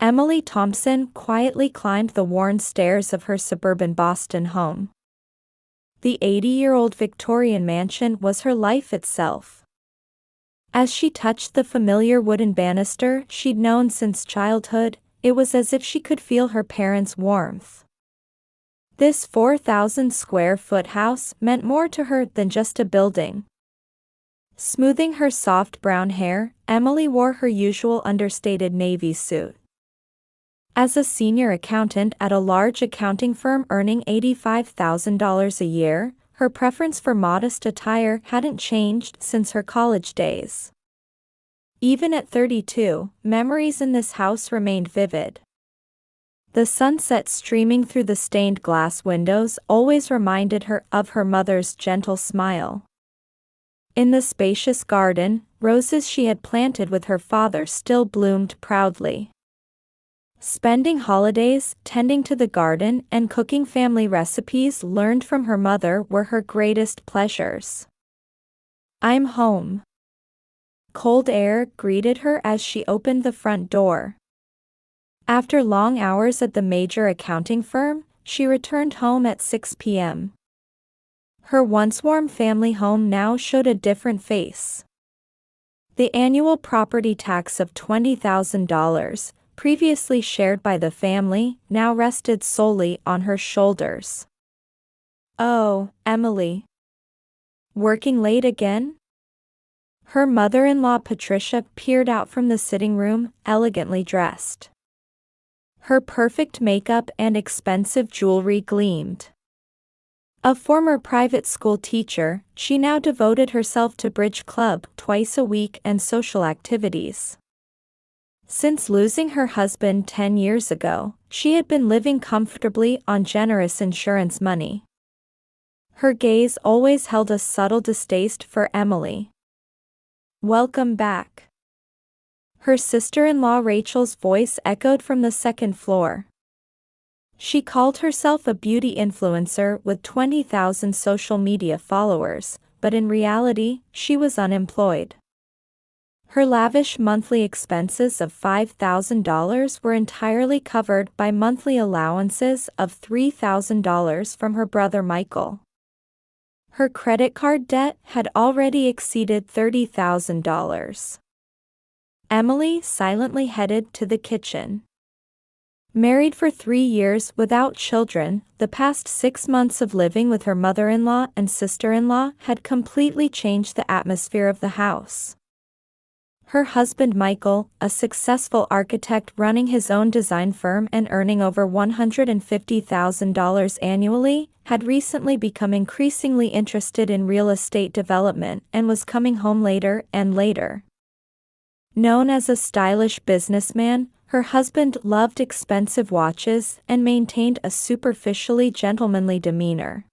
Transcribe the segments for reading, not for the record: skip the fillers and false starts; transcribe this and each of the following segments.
Emily Thompson quietly climbed the worn stairs of her suburban Boston home. The 80-year-old Victorian mansion was her life itself. As she touched the familiar wooden banister she'd known since childhood, it was as if she could feel her parents' warmth. This 4,000-square-foot house meant more to her than just a building. Smoothing her soft brown hair, Emily wore her usual understated navy suit. As a senior accountant at a large accounting firm earning $85,000 a year, her preference for modest attire hadn't changed since her college days. Even at 32, memories in this house remained vivid. The sunset streaming through the stained glass windows always reminded her of her mother's gentle smile. In the spacious garden, roses she had planted with her father still bloomed proudly. Spending holidays tending to the garden and cooking family recipes learned from her mother were her greatest pleasures. "I'm home." Cold air greeted her as she opened the front door. After long hours at the major accounting firm, she returned home at 6 p.m. Her once warm family home now showed a different face. The annual property tax of $20,000, previously shared by the family, now rested solely on her shoulders. "Oh, Emily. Working late again?" Her mother-in-law Patricia peered out from the sitting room, elegantly dressed. Her perfect makeup and expensive jewelry gleamed. A former private school teacher, she now devoted herself to bridge club twice a week and social activities. Since losing her husband 10 years ago, she had been living comfortably on generous insurance money. Her gaze always held a subtle distaste for Emily. "Welcome back." Her sister-in-law Rachel's voice echoed from the second floor. She called herself a beauty influencer with 20,000 social media followers, but in reality, she was unemployed. Her lavish monthly expenses of $5,000 were entirely covered by monthly allowances of $3,000 from her brother Michael. Her credit card debt had already exceeded $30,000. Emily silently headed to the kitchen. Married for 3 years without children, the past 6 months of living with her mother-in-law and sister-in-law had completely changed the atmosphere of the house. Her husband Michael, a successful architect running his own design firm and earning over $150,000 annually, had recently become increasingly interested in real estate development and was coming home later and later. Known as a stylish businessman, her husband loved expensive watches and maintained a superficially gentlemanly demeanor.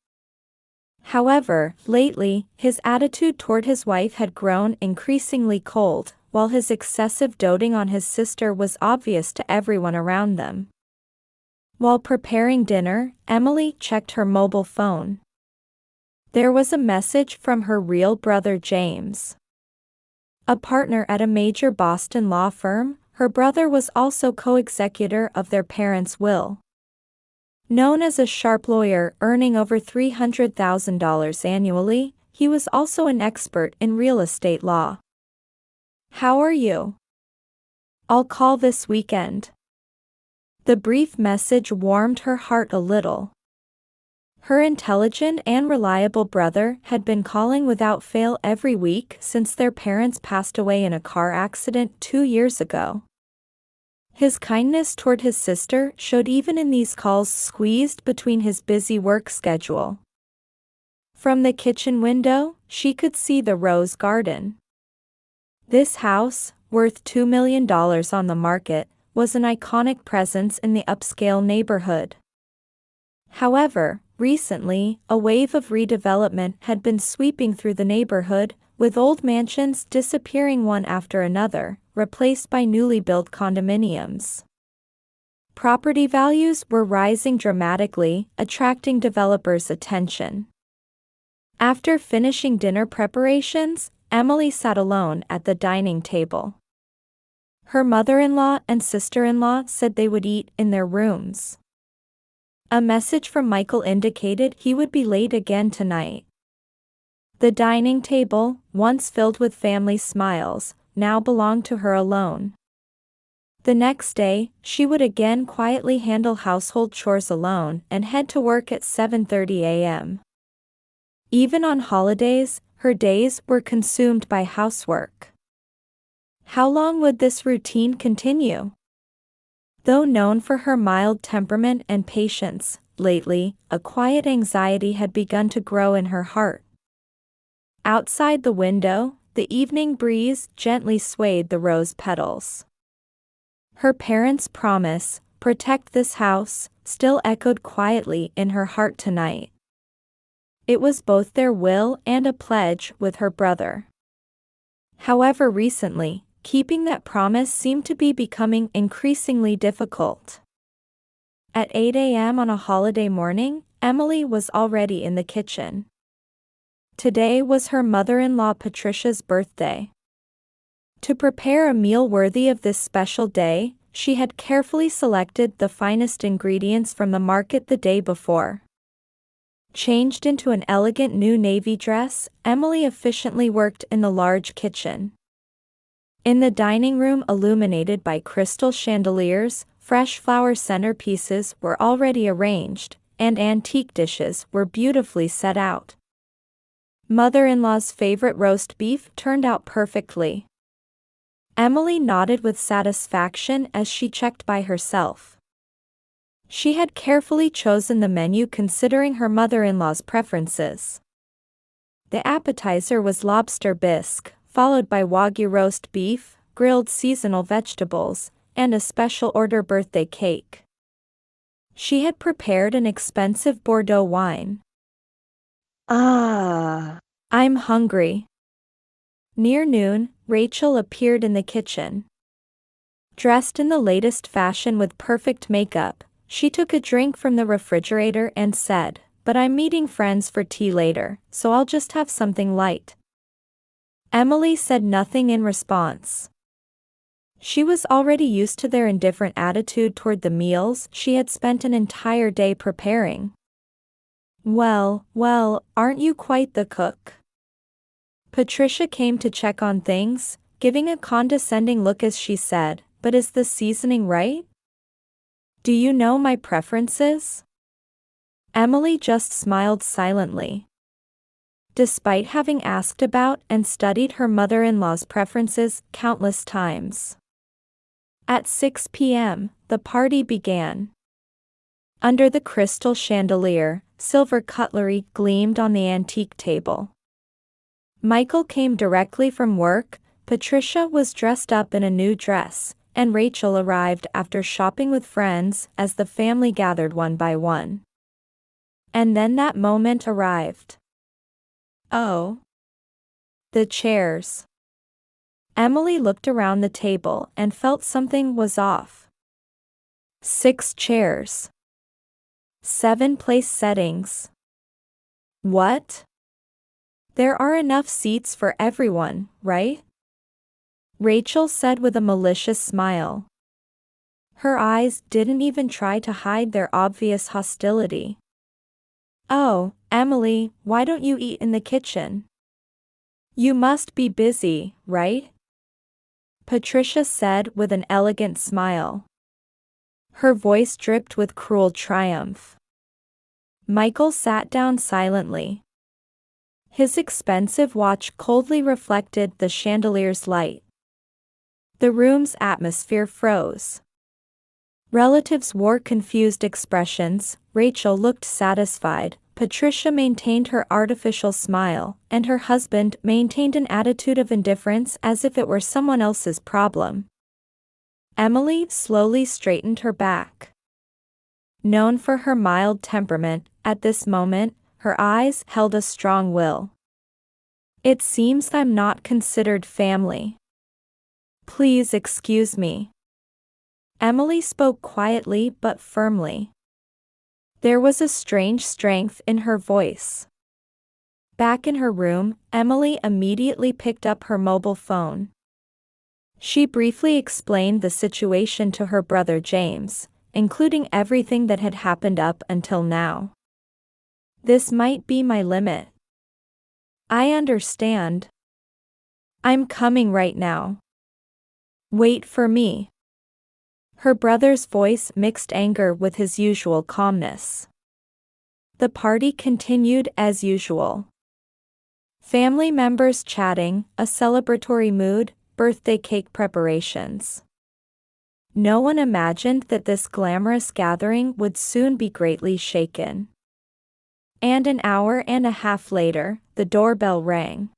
However, lately, his attitude toward his wife had grown increasingly cold, while his excessive doting on his sister was obvious to everyone around them. While preparing dinner, Emily checked her mobile phone. There was a message from her real brother James. A partner at a major Boston law firm, her brother was also co-executor of their parents' will. Known as a sharp lawyer earning over $300,000 annually, he was also an expert in real estate law. "How are you? I'll call this weekend." The brief message warmed her heart a little. Her intelligent and reliable brother had been calling without fail every week since their parents passed away in a car accident 2 years ago. His kindness toward his sister showed even in these calls squeezed between his busy work schedule. From the kitchen window, she could see the rose garden. This house, worth $2 million on the market, was an iconic presence in the upscale neighborhood. However, recently, a wave of redevelopment had been sweeping through the neighborhood, with old mansions disappearing one after another, replaced by newly built condominiums. Property values were rising dramatically, attracting developers' attention. After finishing dinner preparations, Emily sat alone at the dining table. Her mother-in-law and sister-in-law said they would eat in their rooms. A message from Michael indicated he would be late again tonight. The dining table, once filled with family smiles, now belonged to her alone. The next day, she would again quietly handle household chores alone and head to work at 7:30 a.m. Even on holidays, her days were consumed by housework. How long would this routine continue? Though known for her mild temperament and patience, lately, a quiet anxiety had begun to grow in her heart. Outside the window, the evening breeze gently swayed the rose petals. Her parents' promise, "Protect this house," still echoed quietly in her heart tonight. It was both their will and a pledge with her brother. However, recently, keeping that promise seemed to be becoming increasingly difficult. At 8 a.m. on a holiday morning, Emily was already in the kitchen. Today was her mother-in-law Patricia's birthday. To prepare a meal worthy of this special day, she had carefully selected the finest ingredients from the market the day before. Changed into an elegant new navy dress, Emily efficiently worked in the large kitchen. In the dining room, illuminated by crystal chandeliers, fresh flower centerpieces were already arranged, and antique dishes were beautifully set out. Mother-in-law's favorite roast beef turned out perfectly. Emily nodded with satisfaction as she checked by herself. She had carefully chosen the menu considering her mother-in-law's preferences. The appetizer was lobster bisque, followed by Wagyu roast beef, grilled seasonal vegetables, and a special order birthday cake. She had prepared an expensive Bordeaux wine. I'm hungry. Near noon, Rachel appeared in the kitchen. Dressed in the latest fashion with perfect makeup, she took a drink from the refrigerator and said, "But I'm meeting friends for tea later, so I'll just have something light." Emily said nothing in response. She was already used to their indifferent attitude toward the meals she had spent an entire day preparing. Well, aren't you quite the cook?" Patricia came to check on things, giving a condescending look as she said, "But is the seasoning right? Do you know my preferences?" Emily just smiled silently. Despite having asked about and studied her mother-in-law's preferences countless times. At 6 p.m., the party began. Under the crystal chandelier, silver cutlery gleamed on the antique table. Michael came directly from work, Patricia was dressed up in a new dress, and Rachel arrived after shopping with friends as the family gathered one by one. And then that moment arrived. Oh. The chairs. Emily looked around the table and felt something was off. 6 chairs. 7 place settings. What? There are enough seats for everyone, right? Rachel said with a malicious smile. Her eyes didn't even try to hide their obvious hostility. Oh, Emily, why don't you eat in the kitchen? You must be busy, right? Patricia said with an elegant smile. Her voice dripped with cruel triumph. Michael sat down silently. His expensive watch coldly reflected the chandelier's light. The room's atmosphere froze. Relatives wore confused expressions, Rachel looked satisfied, Patricia maintained her artificial smile, and her husband maintained an attitude of indifference as if it were someone else's problem. Emily slowly straightened her back. Known for her mild temperament, at this moment, her eyes held a strong will. It seems I'm not considered family. Please excuse me. Emily spoke quietly but firmly. There was a strange strength in her voice. Back in her room, Emily immediately picked up her mobile phone. She briefly explained the situation to her brother James, including everything that had happened up until now. "This might be my limit. I understand. I'm coming right now. Wait for me." Her brother's voice mixed anger with his usual calmness. The party continued as usual. Family members chatting, a celebratory mood, birthday cake preparations. No one imagined that this glamorous gathering would soon be greatly shaken. And an hour and a half later, the doorbell rang.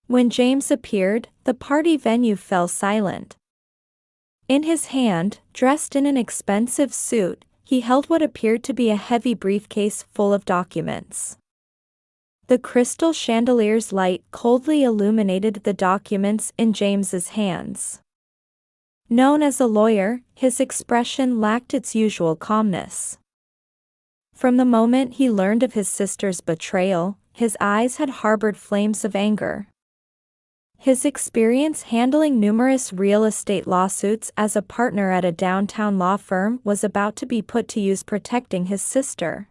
When James appeared, the party venue fell silent. In his hand, dressed in an expensive suit, he held what appeared to be a heavy briefcase full of documents. The crystal chandelier's light coldly illuminated the documents in James's hands. Known as a lawyer, his expression lacked its usual calmness. From the moment he learned of his sister's betrayal, his eyes had harbored flames of anger. His experience handling numerous real estate lawsuits as a partner at a downtown law firm was about to be put to use protecting his sister.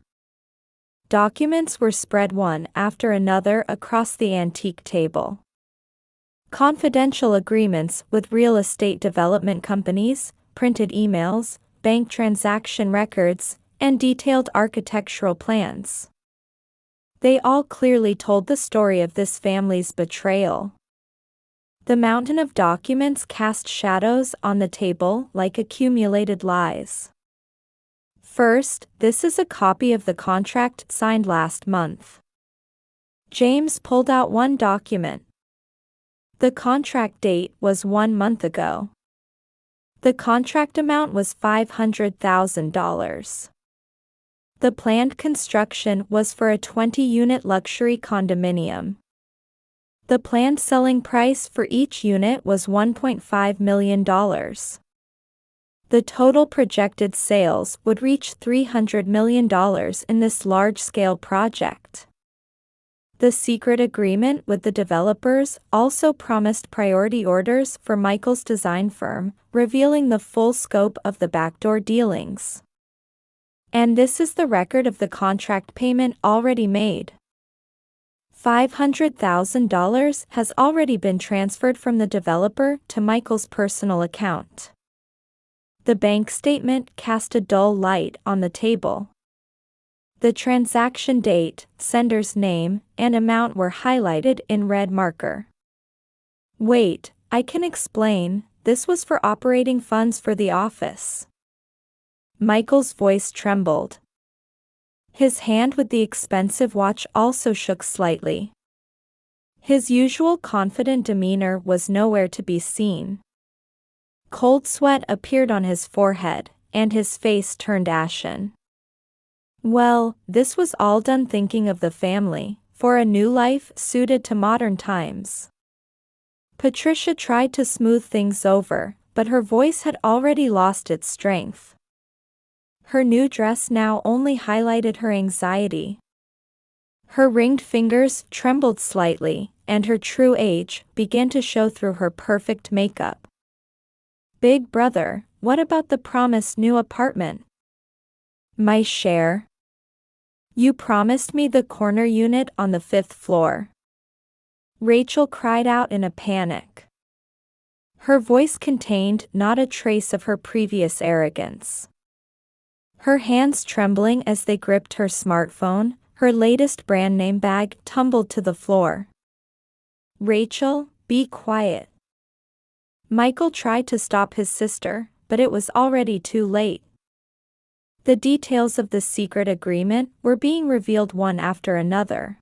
Documents were spread one after another across the antique table. Confidential agreements with real estate development companies, printed emails, bank transaction records, and detailed architectural plans. They all clearly told the story of this family's betrayal. The mountain of documents cast shadows on the table like accumulated lies. First, this is a copy of the contract signed last month. James pulled out one document. The contract date was 1 month ago. The contract amount was $500,000. The planned construction was for a 20-unit luxury condominium. The planned selling price for each unit was $1.5 million. The total projected sales would reach $300 million in this large-scale project. The secret agreement with the developers also promised priority orders for Michael's design firm, revealing the full scope of the backdoor dealings. And this is the record of the contract payment already made. $500,000 has already been transferred from the developer to Michael's personal account. The bank statement cast a dull light on the table. The transaction date, sender's name, and amount were highlighted in red marker. "Wait, I can explain, this was for operating funds for the office." Michael's voice trembled. His hand with the expensive watch also shook slightly. His usual confident demeanor was nowhere to be seen. Cold sweat appeared on his forehead, and his face turned ashen. Well, this was all done thinking of the family, for a new life suited to modern times. Patricia tried to smooth things over, but her voice had already lost its strength. Her new dress now only highlighted her anxiety. Her ringed fingers trembled slightly, and her true age began to show through her perfect makeup. "Big brother, what about the promised new apartment?" "My share? You promised me the corner unit on the 5th floor." Rachel cried out in a panic. Her voice contained not a trace of her previous arrogance. Her hands trembling as they gripped her smartphone, her latest brand name bag tumbled to the floor. "Rachel, be quiet." Michael tried to stop his sister, but it was already too late. The details of the secret agreement were being revealed one after another.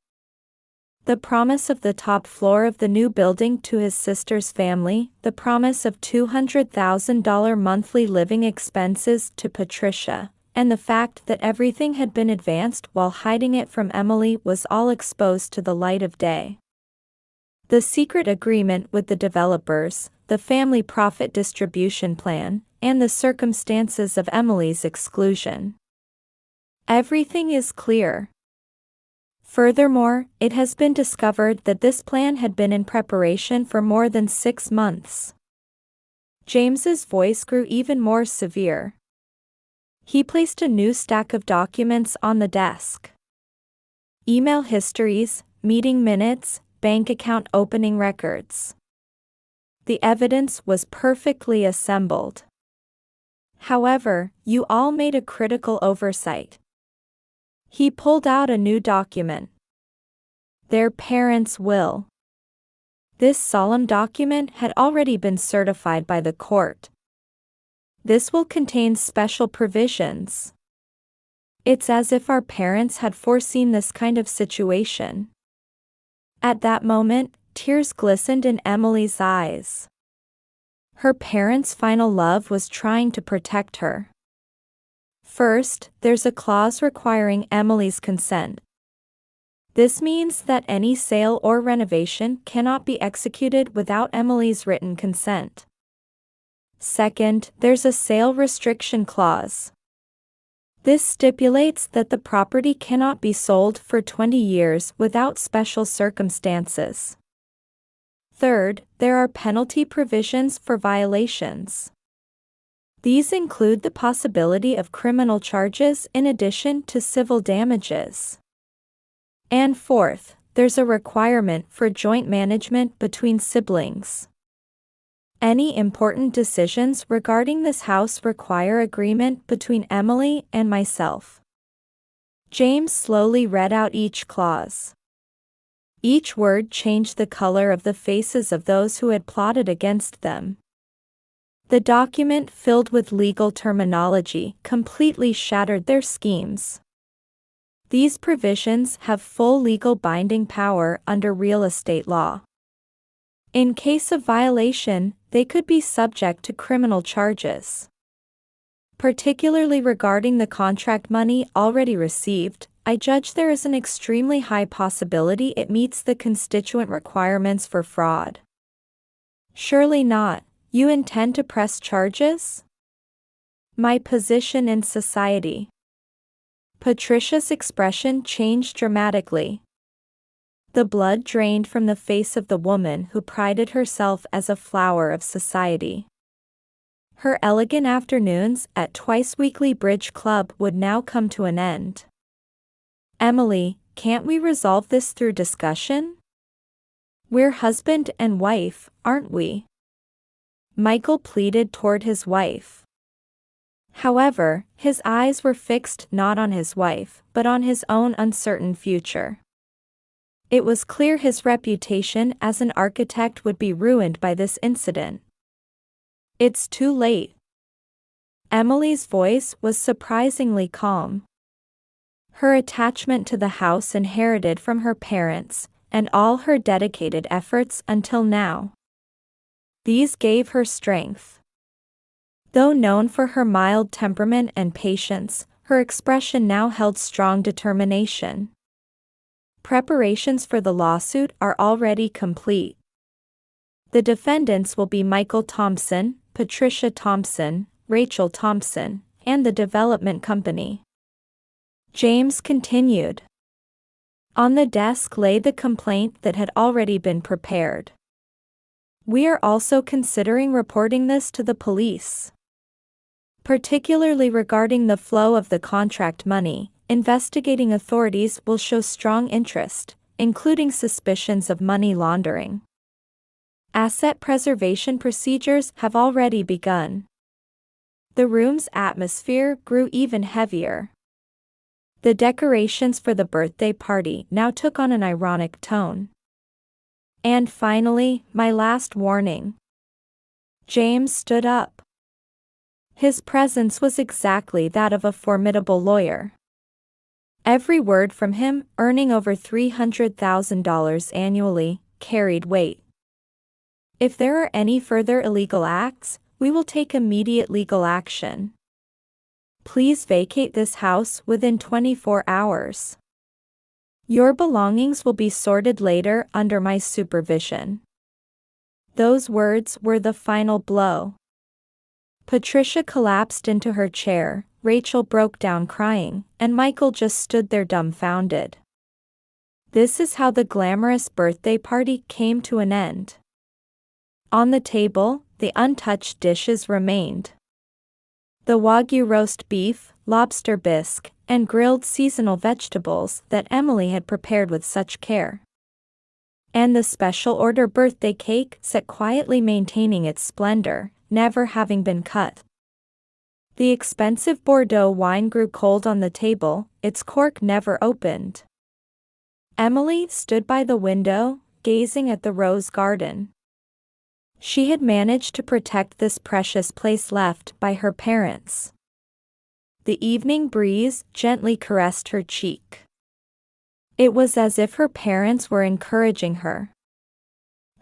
The promise of the top floor of the new building to his sister's family, the promise of $200,000 monthly living expenses to Patricia, and the fact that everything had been advanced while hiding it from Emily was all exposed to the light of day. The secret agreement with the developers, the family profit distribution plan, and the circumstances of Emily's exclusion. Everything is clear. Furthermore, it has been discovered that this plan had been in preparation for more than 6 months. James's voice grew even more severe. He placed a new stack of documents on the desk. Email histories, meeting minutes, bank account opening records. The evidence was perfectly assembled. However, you all made a critical oversight. He pulled out a new document. Their parents' will. This solemn document had already been certified by the court. This will contain special provisions. It's as if our parents had foreseen this kind of situation. At that moment, tears glistened in Emily's eyes. Her parents' final love was trying to protect her. First, there's a clause requiring Emily's consent. This means that any sale or renovation cannot be executed without Emily's written consent. Second, there's a sale restriction clause. This stipulates that the property cannot be sold for 20 years without special circumstances. Third, there are penalty provisions for violations. These include the possibility of criminal charges in addition to civil damages. And fourth, there's a requirement for joint management between siblings. Any important decisions regarding this house require agreement between Emily and myself. James slowly read out each clause. Each word changed the color of the faces of those who had plotted against them. The document, filled with legal terminology, completely shattered their schemes. These provisions have full legal binding power under real estate law. In case of violation, they could be subject to criminal charges. Particularly regarding the contract money already received, I judge there is an extremely high possibility it meets the constituent requirements for fraud. Surely not. You intend to press charges? My position in society. Patricia's expression changed dramatically. The blood drained from the face of the woman who prided herself as a flower of society. Her elegant afternoons at twice-weekly bridge club would now come to an end. Emily, can't we resolve this through discussion? We're husband and wife, aren't we? Michael pleaded toward his wife. However, his eyes were fixed not on his wife, but on his own uncertain future. It was clear his reputation as an architect would be ruined by this incident. It's too late. Emily's voice was surprisingly calm. Her attachment to the house inherited from her parents, and all her dedicated efforts until now. These gave her strength. Though known for her mild temperament and patience, her expression now held strong determination. Preparations for the lawsuit are already complete. The defendants will be Michael Thompson, Patricia Thompson, Rachel Thompson, and the development company. James continued. On the desk lay the complaint that had already been prepared. We are also considering reporting this to the police. Particularly regarding the flow of the contract money, investigating authorities will show strong interest, including suspicions of money laundering. Asset preservation procedures have already begun. The room's atmosphere grew even heavier. The decorations for the birthday party now took on an ironic tone. And finally, my last warning. James stood up. His presence was exactly that of a formidable lawyer. Every word from him, earning over $300,000 annually, carried weight. If there are any further illegal acts, we will take immediate legal action. Please vacate this house within 24 hours. Your belongings will be sorted later under my supervision. Those words were the final blow. Patricia collapsed into her chair, Rachel broke down crying, and Michael just stood there dumbfounded. This is how the glamorous birthday party came to an end. On the table, the untouched dishes remained. The Wagyu roast beef, lobster bisque, and grilled seasonal vegetables that Emily had prepared with such care. And the special order birthday cake sat quietly maintaining its splendor, never having been cut. The expensive Bordeaux wine grew cold on the table, its cork never opened. Emily stood by the window, gazing at the rose garden. She had managed to protect this precious place left by her parents. The evening breeze gently caressed her cheek. It was as if her parents were encouraging her.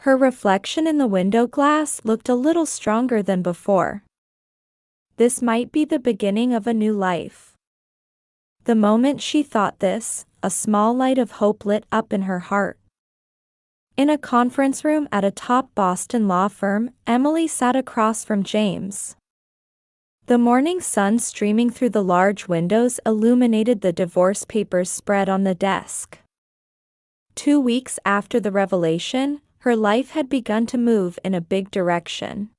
Her reflection in the window glass looked a little stronger than before. This might be the beginning of a new life. The moment she thought this, a small light of hope lit up in her heart. In a conference room at a top Boston law firm, Emily sat across from James. The morning sun streaming through the large windows illuminated the divorce papers spread on the desk. 2 weeks after the revelation, her life had begun to move in a big direction.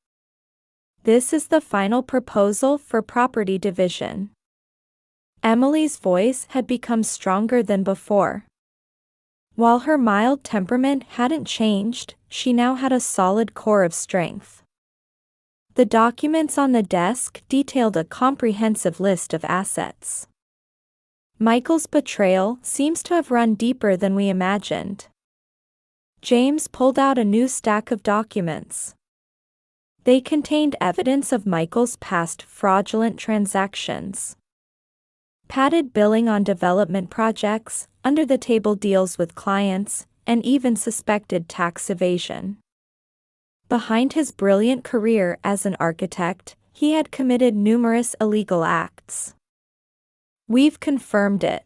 This is the final proposal for property division. Emily's voice had become stronger than before. While her mild temperament hadn't changed, she now had a solid core of strength. The documents on the desk detailed a comprehensive list of assets. Michael's betrayal seems to have run deeper than we imagined. James pulled out a new stack of documents. They contained evidence of Michael's past fraudulent transactions. Padded billing on development projects, under-the-table deals with clients, and even suspected tax evasion. Behind his brilliant career as an architect, he had committed numerous illegal acts. We've confirmed it.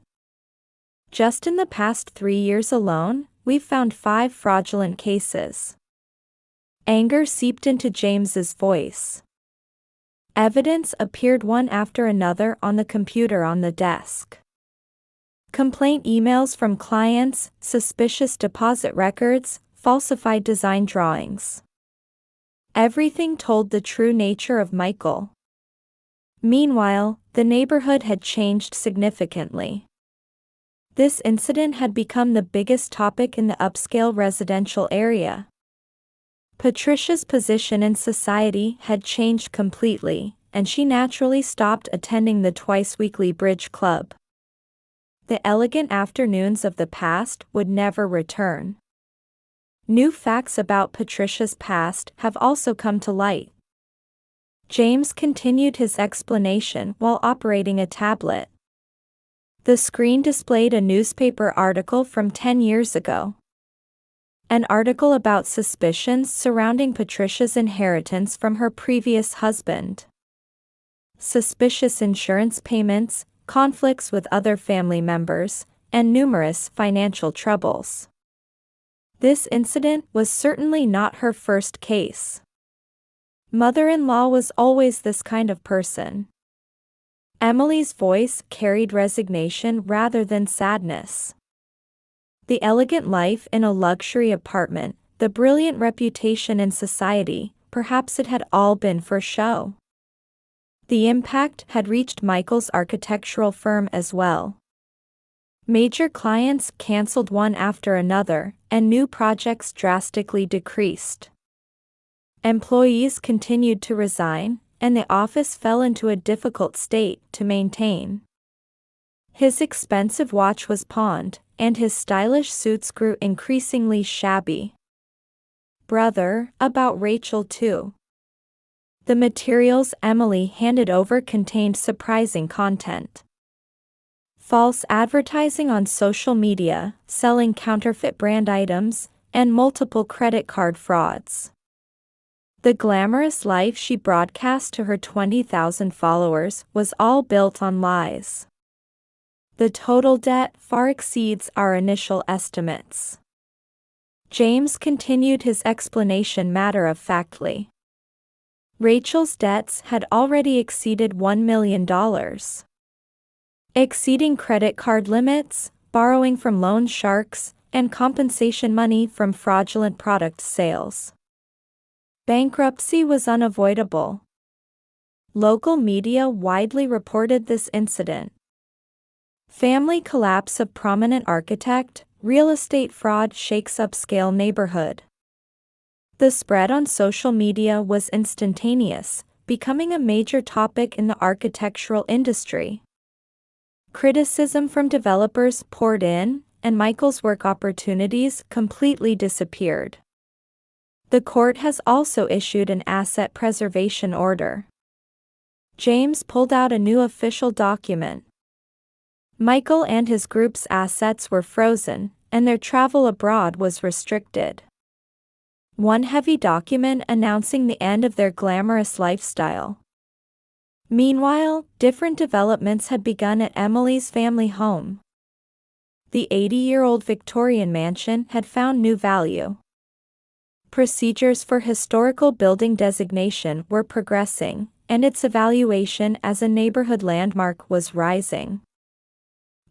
Just in the past 3 years alone, we've found 5 fraudulent cases. Anger seeped into James's voice. Evidence appeared one after another on the computer on the desk. Complaint emails from clients, suspicious deposit records, falsified design drawings. Everything told the true nature of Michael. Meanwhile, the neighborhood had changed significantly. This incident had become the biggest topic in the upscale residential area. Patricia's position in society had changed completely, and she naturally stopped attending the twice-weekly bridge club. The elegant afternoons of the past would never return. New facts about Patricia's past have also come to light. James continued his explanation while operating a tablet. The screen displayed a newspaper article from 10 years ago. An article about suspicions surrounding Patricia's inheritance from her previous husband. Suspicious insurance payments, conflicts with other family members, and numerous financial troubles. This incident was certainly not her first case. Mother-in-law was always this kind of person. Emily's voice carried resignation rather than sadness. The elegant life in a luxury apartment, the brilliant reputation in society, perhaps it had all been for show. The impact had reached Michael's architectural firm as well. Major clients canceled one after another, and new projects drastically decreased. Employees continued to resign, and the office fell into a difficult state to maintain. His expensive watch was pawned, and his stylish suits grew increasingly shabby. Brother, about Rachel too. The materials Emily handed over contained surprising content. False advertising on social media, selling counterfeit brand items, and multiple credit card frauds. The glamorous life she broadcast to her 20,000 followers was all built on lies. The total debt far exceeds our initial estimates. James continued his explanation matter-of-factly. Rachel's debts had already exceeded $1 million. Exceeding credit card limits, borrowing from loan sharks, and compensation money from fraudulent product sales. Bankruptcy was unavoidable. Local media widely reported this incident. Family collapse of prominent architect, real estate fraud shakes upscale neighborhood. The spread on social media was instantaneous, becoming a major topic in the architectural industry. Criticism from developers poured in, and Michael's work opportunities completely disappeared. The court has also issued an asset preservation order. James pulled out a new official document. Michael and his group's assets were frozen, and their travel abroad was restricted. One heavy document announcing the end of their glamorous lifestyle. Meanwhile, different developments had begun at Emily's family home. The 80-year-old Victorian mansion had found new value. Procedures for historical building designation were progressing, and its evaluation as a neighborhood landmark was rising.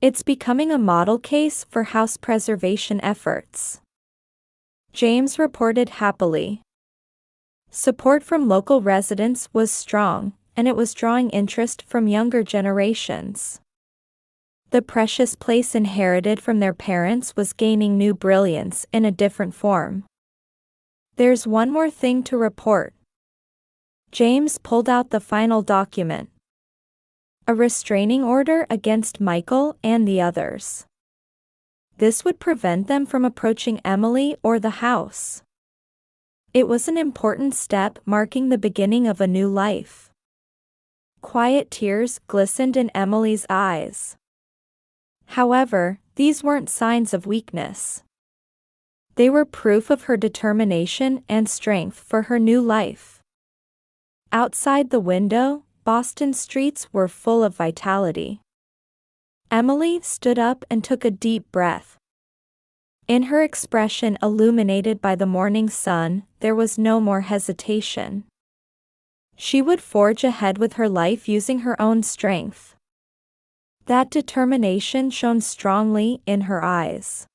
It's becoming a model case for house preservation efforts. James reported happily. Support from local residents was strong, and it was drawing interest from younger generations. The precious place inherited from their parents was gaining new brilliance in a different form. There's one more thing to report. James pulled out the final document. A restraining order against Michael and the others. This would prevent them from approaching Emily or the house. It was an important step marking the beginning of a new life. Quiet tears glistened in Emily's eyes. However, these weren't signs of weakness. They were proof of her determination and strength for her new life. Outside the window, Boston streets were full of vitality. Emily stood up and took a deep breath. In her expression illuminated by the morning sun, there was no more hesitation. She would forge ahead with her life using her own strength. That determination shone strongly in her eyes.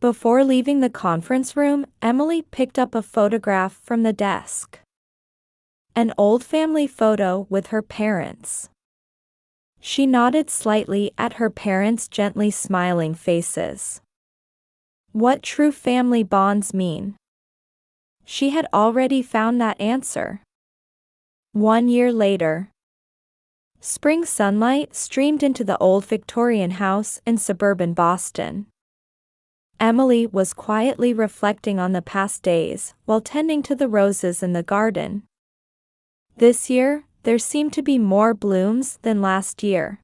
Before leaving the conference room, Emily picked up a photograph from the desk. An old family photo with her parents. She nodded slightly at her parents' gently smiling faces. What true family bonds mean? She had already found that answer. 1 year later. Spring sunlight streamed into the old Victorian house in suburban Boston. Emily was quietly reflecting on the past days while tending to the roses in the garden. This year, there seemed to be more blooms than last year.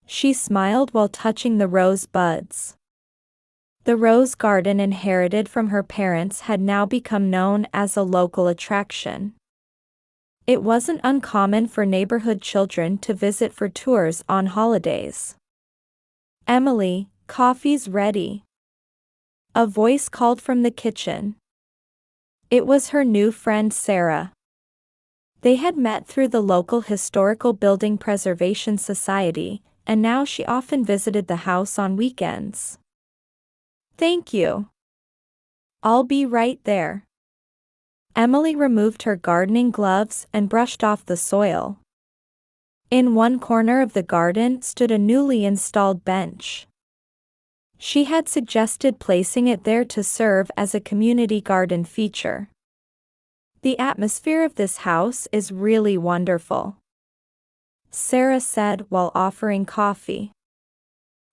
She smiled while touching the rose buds. The rose garden inherited from her parents had now become known as a local attraction. It wasn't uncommon for neighborhood children to visit for tours on holidays. Emily, coffee's ready. A voice called from the kitchen. It was her new friend Sarah. They had met through the local Historical Building Preservation Society, and now she often visited the house on weekends. Thank you. I'll be right there. Emily removed her gardening gloves and brushed off the soil. In one corner of the garden stood a newly installed bench. She had suggested placing it there to serve as a community garden feature. The atmosphere of this house is really wonderful, Sarah said while offering coffee.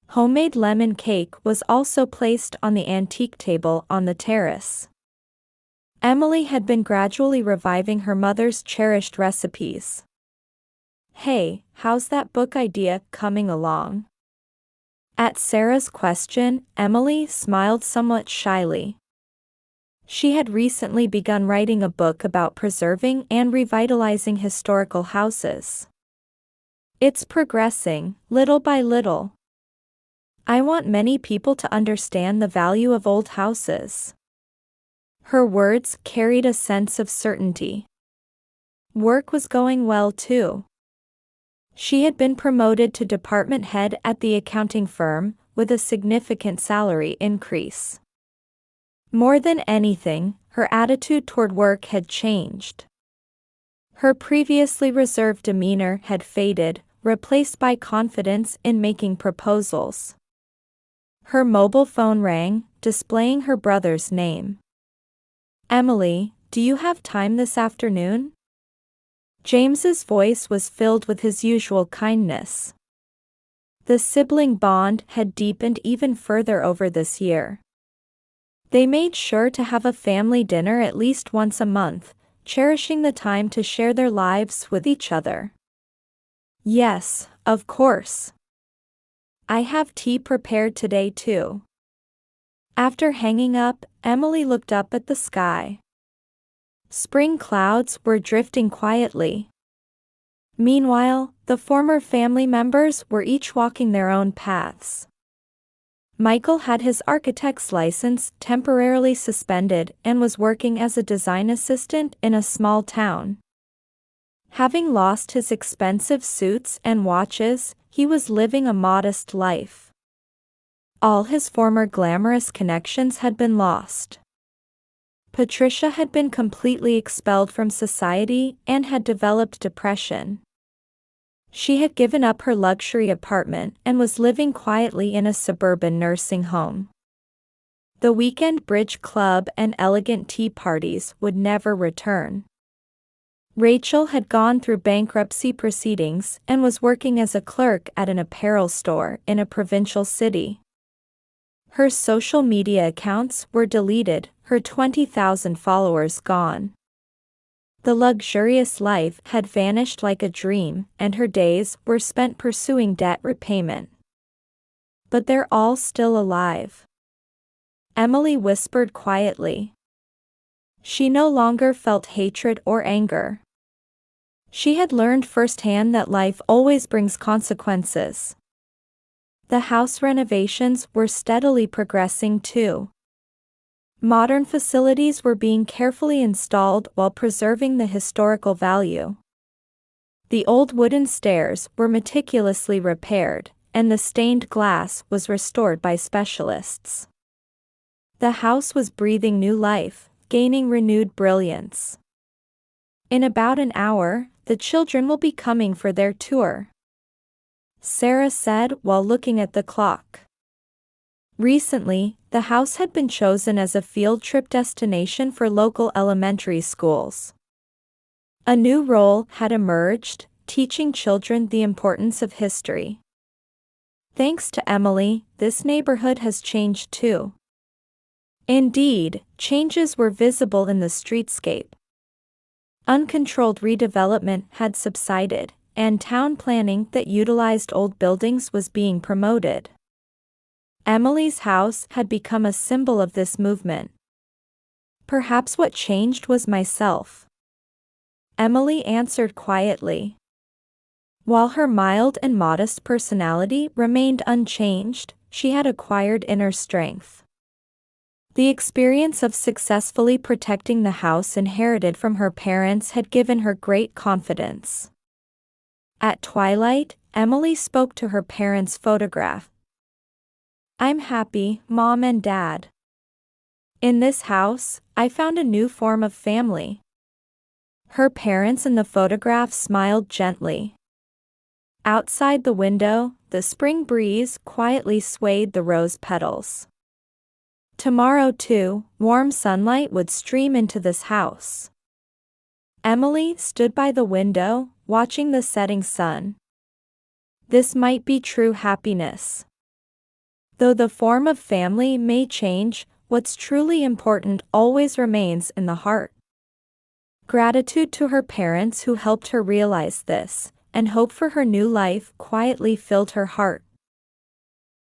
Homemade lemon cake was also placed on the antique table on the terrace. Emily had been gradually reviving her mother's cherished recipes. Hey, how's that book idea coming along? At Sarah's question, Emily smiled somewhat shyly. She had recently begun writing a book about preserving and revitalizing historical houses. It's progressing, little by little. I want many people to understand the value of old houses. Her words carried a sense of certainty. Work was going well too. She had been promoted to department head at the accounting firm, with a significant salary increase. More than anything, her attitude toward work had changed. Her previously reserved demeanor had faded, replaced by confidence in making proposals. Her mobile phone rang, displaying her brother's name. "Emily, do you have time this afternoon?" James's voice was filled with his usual kindness. The sibling bond had deepened even further over this year. They made sure to have a family dinner at least once a month, cherishing the time to share their lives with each other. "Yes, of course. I have tea prepared today too." After hanging up, Emily looked up at the sky. Spring clouds were drifting quietly. Meanwhile, the former family members were each walking their own paths. Michael had his architect's license temporarily suspended and was working as a design assistant in a small town. Having lost his expensive suits and watches, he was living a modest life. All his former glamorous connections had been lost. Patricia had been completely expelled from society and had developed depression. She had given up her luxury apartment and was living quietly in a suburban nursing home. The weekend bridge club and elegant tea parties would never return. Rachel had gone through bankruptcy proceedings and was working as a clerk at an apparel store in a provincial city. Her social media accounts were deleted, her 20,000 followers gone. The luxurious life had vanished like a dream, and her days were spent pursuing debt repayment. But they're all still alive. Emily whispered quietly. She no longer felt hatred or anger. She had learned firsthand that life always brings consequences. The house renovations were steadily progressing too. Modern facilities were being carefully installed while preserving the historical value. The old wooden stairs were meticulously repaired, and the stained glass was restored by specialists. The house was breathing new life, gaining renewed brilliance. "In about an hour, the children will be coming for their tour," Sarah said while looking at the clock. Recently, the house had been chosen as a field trip destination for local elementary schools. A new role had emerged, teaching children the importance of history. Thanks to Emily, this neighborhood has changed too. Indeed, changes were visible in the streetscape. Uncontrolled redevelopment had subsided, and town planning that utilized old buildings was being promoted. Emily's house had become a symbol of this movement. "Perhaps what changed was myself," Emily answered quietly. While her mild and modest personality remained unchanged, she had acquired inner strength. The experience of successfully protecting the house inherited from her parents had given her great confidence. At twilight, Emily spoke to her parents' photograph. "I'm happy, Mom and Dad. In this house, I found a new form of family." Her parents in the photograph smiled gently. Outside the window, the spring breeze quietly swayed the rose petals. Tomorrow too, warm sunlight would stream into this house. Emily stood by the window, watching the setting sun. This might be true happiness. Though the form of family may change, what's truly important always remains in the heart. Gratitude to her parents who helped her realize this, and hope for her new life quietly filled her heart.